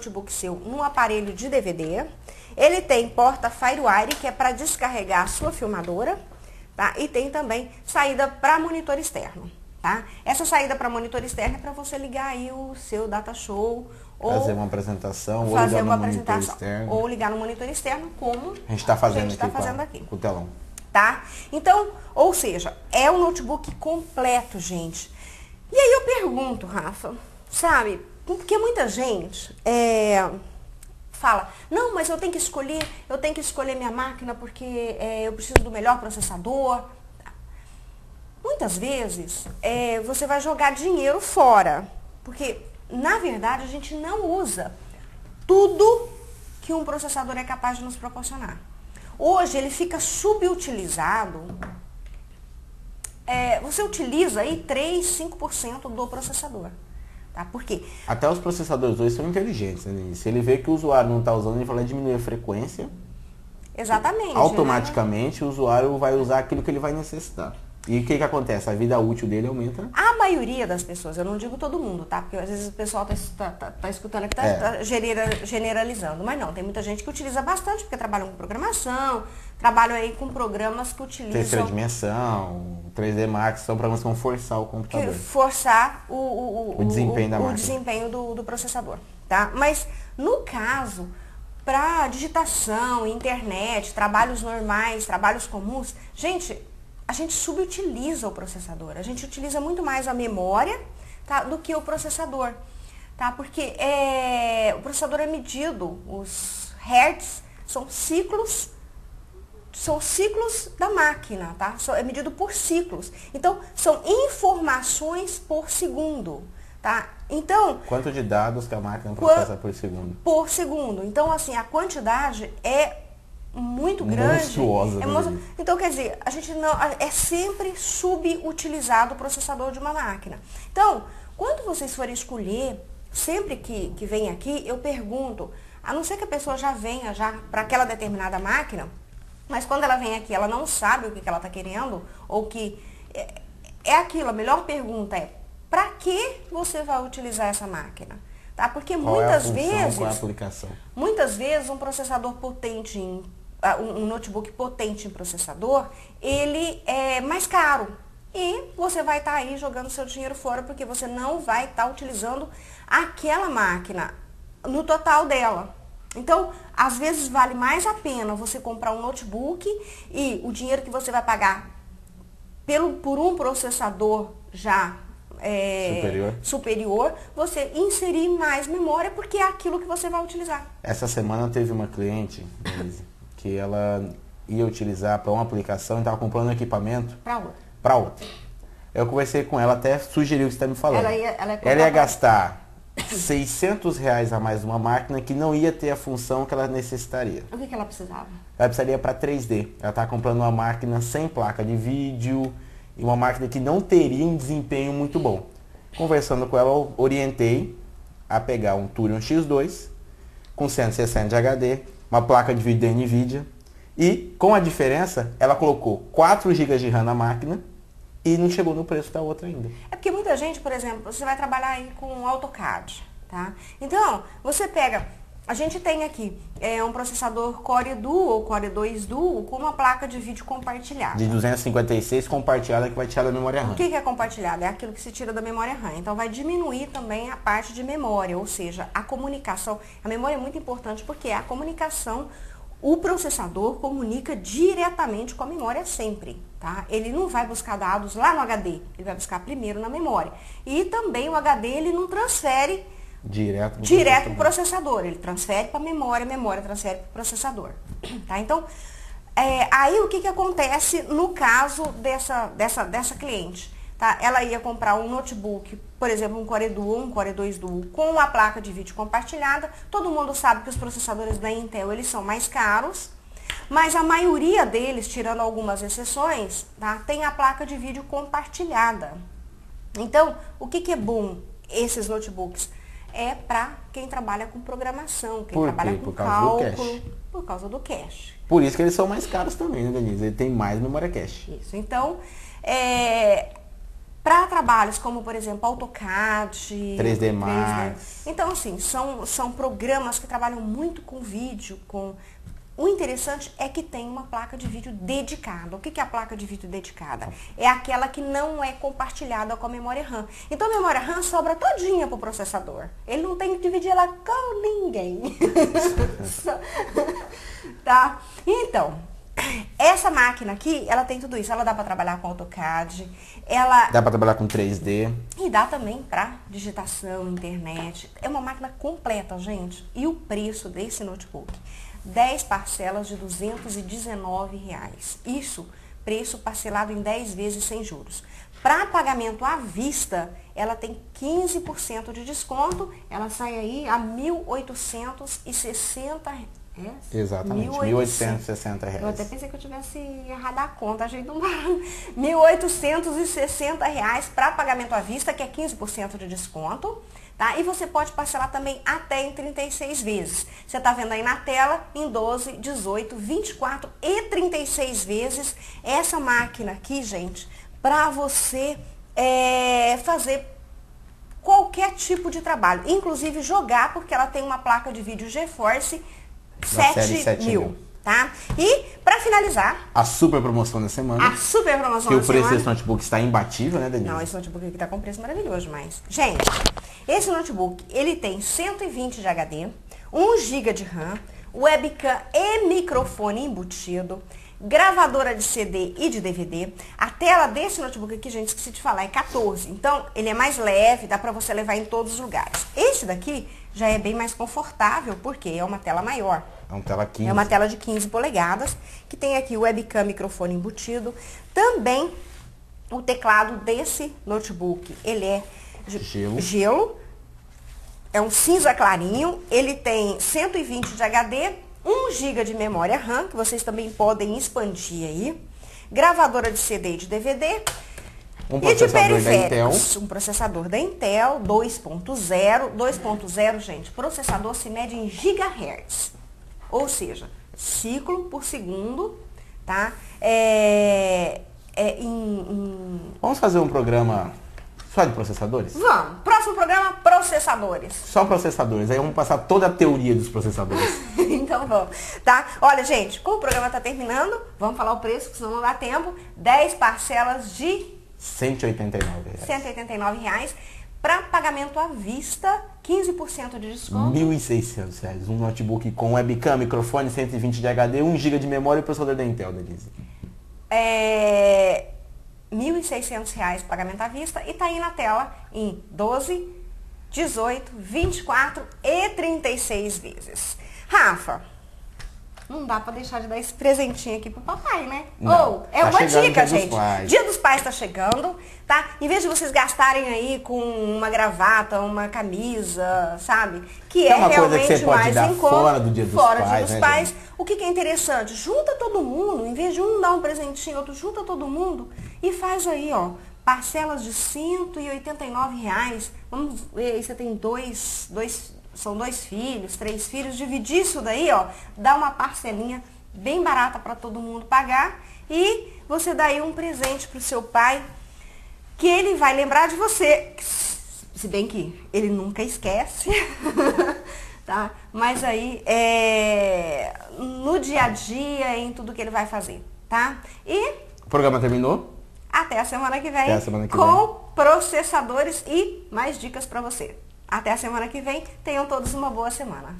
notebook seu num aparelho de DVD. Ele tem porta FireWire, que é para descarregar a sua filmadora, tá? E tem também saída para monitor externo, tá? Essa saída para monitor externo é para você ligar aí o seu DataShow ou fazer uma apresentação, ou fazer ligar uma no monitor apresentação externo. ou ligar no monitor externo, como A gente está fazendo, aqui com o telão. Tá? Então, ou seja, é um notebook completo, gente. E aí eu pergunto, Rafa, sabe, porque muita gente fala, não, mas eu tenho que escolher minha máquina porque eu preciso do melhor processador. Muitas vezes você vai jogar dinheiro fora, porque na verdade a gente não usa tudo que um processador é capaz de nos proporcionar. Hoje ele fica subutilizado. Você utiliza aí 3, 5% do processador. Tá? Por quê? Até os processadores hoje são inteligentes, né? Se ele vê que o usuário não está usando, ele vai lá diminuir a frequência. Exatamente. Automaticamente, né? O usuário vai usar aquilo que ele vai necessitar. E o que acontece? A vida útil dele aumenta. A maioria das pessoas, eu não digo todo mundo, tá? Porque às vezes o pessoal tá escutando aqui, tá generalizando. Mas não, tem muita gente que utiliza bastante, porque trabalham com programação, trabalham aí com programas que utilizam... Terceira dimensão, 3D Max, são programas que vão forçar o computador. Forçar o desempenho da máquina. O desempenho do processador, tá? Mas, no caso, para digitação, internet, trabalhos normais, trabalhos comuns, a gente subutiliza o processador. A gente utiliza muito mais a memória, tá, do que o processador. Tá? Porque o processador é medido, os hertz são ciclos da máquina, tá? É medido por ciclos. Então, são informações por segundo. Tá? Então, quanto de dados que a máquina processa por segundo? Por segundo. Então, assim, a quantidade é muito grande. Monstruosa. Então, quer dizer, a gente não é sempre subutilizado o processador de uma máquina. Então, quando vocês forem escolher, sempre que vem aqui, eu pergunto, a não ser que a pessoa já venha para aquela determinada máquina, mas quando ela vem aqui, ela não sabe o que ela está querendo, ou que é aquilo, a melhor pergunta é, para que você vai utilizar essa máquina? Tá? Porque qual é a aplicação? Muitas vezes um processador potente um notebook potente em processador, ele é mais caro. E você vai estar aí jogando seu dinheiro fora, porque você não vai estar utilizando aquela máquina no total dela. Então, às vezes vale mais a pena você comprar um notebook e o dinheiro que você vai pagar por um processador já superior, você inserir mais memória, porque é aquilo que você vai utilizar. Essa semana teve uma cliente, que ela ia utilizar para uma aplicação e estava comprando equipamento para outra. Eu conversei com ela, até sugeriu o que você está me falando. Ela ia gastar R$600 a mais numa máquina que não ia ter a função que ela necessitaria. O que ela precisava? Ela precisaria para 3D. Ela estava comprando uma máquina sem placa de vídeo e uma máquina que não teria um desempenho muito bom. Conversando com ela, eu orientei a pegar um Thurion X2 com 160 de HD, uma placa de vídeo da NVIDIA, e com a diferença, ela colocou 4 GB de RAM na máquina e não chegou no preço da outra ainda. É porque muita gente, por exemplo, você vai trabalhar aí com AutoCAD, tá? Então, você pega, a gente tem aqui um processador Core Duo ou Core 2 Duo com uma placa de vídeo compartilhada. De 256 compartilhada que vai tirar da memória RAM. O que é compartilhada? É aquilo que se tira da memória RAM. Então vai diminuir também a parte de memória, ou seja, a comunicação. A memória é muito importante porque a comunicação, o processador comunica diretamente com a memória sempre, tá? Ele não vai buscar dados lá no HD, ele vai buscar primeiro na memória. E também o HD ele não transfere direto para o processador, ele transfere para a memória transfere para o processador. Tá? Então, aí o que acontece no caso dessa cliente? Tá? Ela ia comprar um notebook, por exemplo, um Core Duo, um Core 2 Duo, com a placa de vídeo compartilhada. Todo mundo sabe que os processadores da Intel eles são mais caros, mas a maioria deles, tirando algumas exceções, tá? Tem a placa de vídeo compartilhada. Então, o que é bom esses notebooks? É para quem trabalha com programação, quem trabalha com cálculo, por causa do cache. Por isso que eles são mais caros também, né, Denise? Ele tem mais memória cache. Isso. Então, Para trabalhos como, por exemplo, AutoCAD, 3D Max. Então, assim, são programas que trabalham muito com vídeo. O interessante é que tem uma placa de vídeo dedicada. O que é a placa de vídeo dedicada? É aquela que não é compartilhada com a memória RAM. Então, a memória RAM sobra todinha para o processador. Ele não tem que dividir ela com ninguém. Tá? Então... essa máquina aqui, ela tem tudo isso. Ela dá para trabalhar com AutoCAD, dá para trabalhar com 3D. E dá também para digitação, internet. É uma máquina completa, gente. E o preço desse notebook? 10 parcelas de R$ 219. Isso, preço parcelado em 10 vezes sem juros. Para pagamento à vista, ela tem 15% de desconto. Ela sai aí a R$ 1.860. Exatamente, R$ 1.860. Eu até pensei que eu tivesse errado a conta, achei tão barato. R$ 1.860 para pagamento à vista, que é 15% de desconto. Tá? E você pode parcelar também até em 36 vezes. Você está vendo aí na tela, em 12, 18, 24 e 36 vezes. Essa máquina aqui, gente, para você fazer qualquer tipo de trabalho. Inclusive jogar, porque ela tem uma placa de vídeo GeForce 7.000, tá? E, para finalizar... a super promoção da semana. A super promoção que da semana. Que o preço desse notebook está imbatível, né, Denise? Não, esse notebook aqui tá com preço maravilhoso, mas... gente, esse notebook, ele tem 120 de HD, 1 GB de RAM, webcam e microfone embutido, gravadora de CD e de DVD. A tela desse notebook aqui, gente, esqueci de falar, é 14. Então, ele é mais leve, dá pra você levar em todos os lugares. Esse daqui já é bem mais confortável, porque é uma tela maior. É uma tela 15. É uma tela de 15 polegadas, que tem aqui o webcam, microfone embutido. Também o teclado desse notebook, ele é gelo. É um cinza clarinho, ele tem 120 de HD, 1 GB de memória RAM, que vocês também podem expandir aí. Gravadora de CD e de DVD. Um processador da Intel. Um processador da Intel 2.0. 2.0, gente, processador se mede em gigahertz. Ou seja, ciclo por segundo, tá? Vamos fazer um programa só de processadores? Vamos. Próximo programa, processadores. Só processadores. Aí vamos passar toda a teoria dos processadores. Então vamos, tá? Olha, gente, como o programa tá terminando, vamos falar o preço, que senão não dá tempo. 10 parcelas de R$ 189. R$ 189. Para pagamento à vista, 15% de desconto. R$ 1.600. Um notebook com webcam, microfone, 120 de HD, 1 GB de memória e processador da Intel, Denise. R$ 1.600 pagamento à vista e tá aí na tela em 12, 18, 24 e 36 vezes. Rafa, não dá pra deixar de dar esse presentinho aqui pro papai, né? Ou, é uma dica, gente. Dia dos Pais tá chegando, tá? Em vez de vocês gastarem aí com uma gravata, uma camisa, sabe? Que é uma coisa realmente que você pode mais dar em conta. fora do Dia dos Pais, Dia dos né, Pais. gente? O que é interessante? Junta todo mundo, em vez de um dar um presentinho, outro junta todo mundo e faz aí, ó, parcelas de R$ 189. Vamos ver, aí você tem são 2 filhos, 3 filhos, dividir isso daí, ó, dá uma parcelinha bem barata para todo mundo pagar e você dá aí um presente pro seu pai que ele vai lembrar de você, se bem que ele nunca esquece, tá? Mas aí no dia a dia, em tudo que ele vai fazer, tá? E o programa terminou. Até a semana que vem, Até a semana que com processadores e mais dicas para você. Até a semana que vem. Tenham todos uma boa semana.